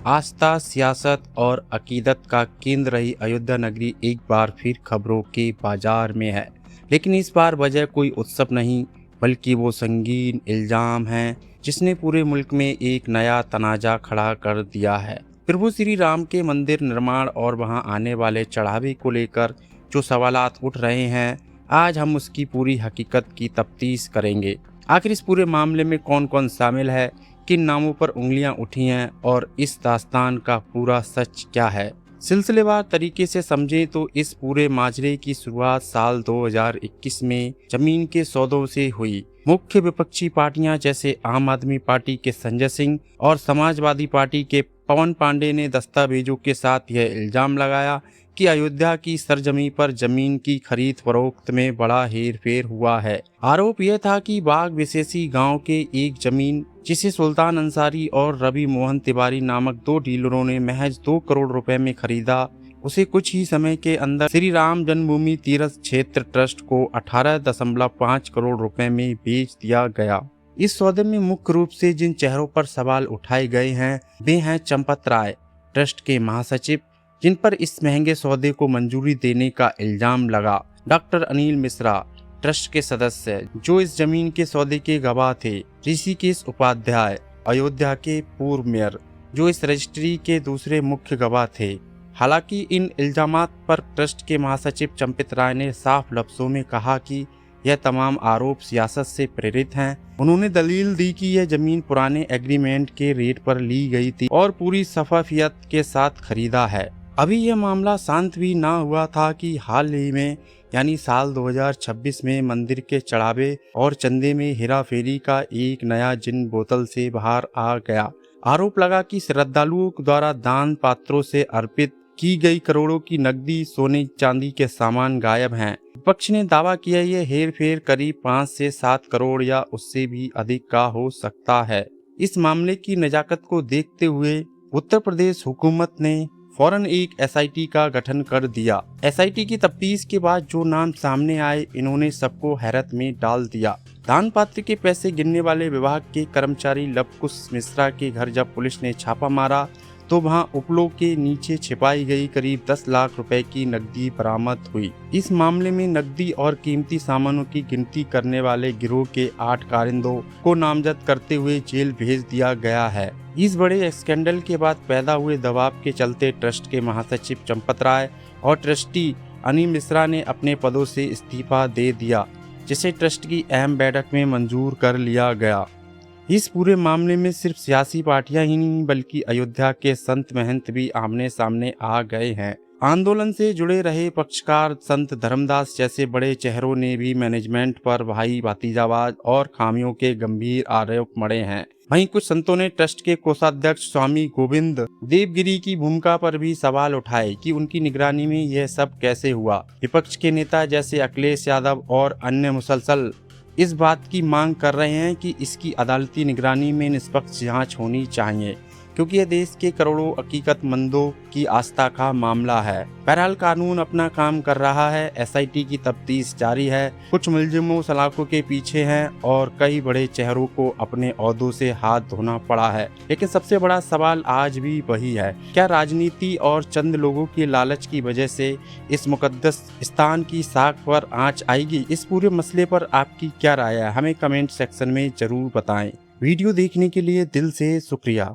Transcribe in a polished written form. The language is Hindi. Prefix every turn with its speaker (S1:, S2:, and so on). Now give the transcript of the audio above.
S1: आस्था, सियासत और अकीदत का केंद्र रही अयोध्या नगरी एक बार फिर खबरों के बाजार में है। लेकिन इस बार वजह कोई उत्सव नहीं, बल्कि वो संगीन इल्जाम है जिसने पूरे मुल्क में एक नया तनाजा खड़ा कर दिया है। प्रभु श्री राम के मंदिर निर्माण और वहां आने वाले चढ़ावे को लेकर जो सवालात उठ रहे हैं, आज हम उसकी पूरी हकीकत की तफ्तीश करेंगे। आखिर इस पूरे मामले में कौन कौन शामिल है, किन नामों पर उंगलियां उठी हैं और इस दास्तान का पूरा सच क्या है। सिलसिलेवार तरीके से समझें तो इस पूरे माजरे की शुरुआत साल 2021 में जमीन के सौदों से हुई। मुख्य विपक्षी पार्टियां जैसे आम आदमी पार्टी के संजय सिंह और समाजवादी पार्टी के पवन पांडे ने दस्तावेजों के साथ यह इल्जाम लगाया कि अयोध्या की सरजमी पर जमीन की खरीद फरोख्त में बड़ा हेरफेर हुआ है। आरोप यह था कि बाग विशेषी गांव के एक जमीन जिसे सुल्तान अंसारी और रवि मोहन तिवारी नामक दो डीलरों ने महज 2 करोड़ रुपए में खरीदा, उसे कुछ ही समय के अंदर श्री राम जन्मभूमि तीर्थ क्षेत्र ट्रस्ट को 18.5 करोड़ रुपए में बेच दिया गया। इस सौदे में मुख्य रूप से जिन चेहरों पर सवाल उठाए गए हैं वे हैं चंपत राय, ट्रस्ट के महासचिव, जिन पर इस महंगे सौदे को मंजूरी देने का इल्जाम लगा, डॉक्टर अनिल मिश्रा, ट्रस्ट के सदस्य जो इस जमीन के सौदे के गवाह थे, ऋषिकेश उपाध्याय, अयोध्या के पूर्व मेयर, जो इस रजिस्ट्री के दूसरे मुख्य गवाह थे। हालांकि इन इल्जामात पर ट्रस्ट के महासचिव चंपित राय ने साफ लफ्जों में कहा कि यह तमाम आरोप सियासत से प्रेरित हैं। उन्होंने दलील दी कि यह जमीन पुराने एग्रीमेंट के रेट पर ली गई थी और पूरी शफाफियत के साथ खरीदा है। अभी यह मामला शांत भी ना हुआ था कि हाल ही में यानी साल 2026 में मंदिर के चढ़ावे और चंदे में हेराफेरी का एक नया जिन बोतल से बाहर आ गया। आरोप लगा कि श्रद्धालुओं द्वारा दान पात्रों से अर्पित की गई करोड़ों की नकदी, सोने चांदी के सामान गायब हैं। विपक्ष ने दावा किया यह हेरफेर करीब 5 से 7 करोड़ या उससे भी अधिक का हो सकता है। इस मामले की नजाकत को देखते हुए उत्तर प्रदेश हुकूमत ने फौरन एक एसआईटी का गठन कर दिया। एसआईटी की तफ्तीश के बाद जो नाम सामने आए, इन्होंने सबको हैरत में डाल दिया। दान पात्र के पैसे गिनने वाले विभाग के कर्मचारी लवकुश मिश्रा के घर जब पुलिस ने छापा मारा तो वहां उपलों के नीचे छिपाई गई करीब 10 लाख रुपए की नकदी बरामद हुई। इस मामले में नकदी और कीमती सामानों की गिनती करने वाले गिरोह के 8 कारिंदों को नामजद करते हुए जेल भेज दिया गया है। इस बड़े स्कैंडल के बाद पैदा हुए दबाव के चलते ट्रस्ट के महासचिव चंपत राय और ट्रस्टी अनिल मिश्रा ने अपने पदों से इस्तीफा दे दिया, जिसे ट्रस्ट की अहम बैठक में मंजूर कर लिया गया। इस पूरे मामले में सिर्फ सियासी पार्टियां ही नहीं बल्कि अयोध्या के संत महंत भी आमने सामने आ गए हैं। आंदोलन से जुड़े रहे पक्षकार संत धर्मदास जैसे बड़े चेहरों ने भी मैनेजमेंट पर भाई भतीजावाद और खामियों के गंभीर आरोप मढ़े हैं। वहीं कुछ संतों ने ट्रस्ट के कोषाध्यक्ष स्वामी गोविंद देवगिरी की भूमिका पर भी सवाल उठाए कि उनकी निगरानी में यह सब कैसे हुआ। विपक्ष के नेता जैसे अखिलेश यादव और अन्य मुसलसल इस बात की मांग कर रहे हैं कि इसकी अदालती निगरानी में निष्पक्ष जांच होनी चाहिए, क्योंकि यह देश के करोड़ों हकीकतमंदों की आस्था का मामला है। बहरहाल कानून अपना काम कर रहा है, एसआईटी की तफ्तीश जारी है, कुछ मुलजिमों सलाखों के पीछे हैं और कई बड़े चेहरों को अपने ओहदों से हाथ धोना पड़ा है। लेकिन सबसे बड़ा सवाल आज भी वही है, क्या राजनीति और चंद लोगों की लालच की वजह से इस मुकद्दस स्थान की साख पर आंच आएगी? इस पूरे मसले पर आपकी क्या राय है? हमें कमेंट सेक्शन में जरूर बताएं। वीडियो देखने के लिए दिल से शुक्रिया।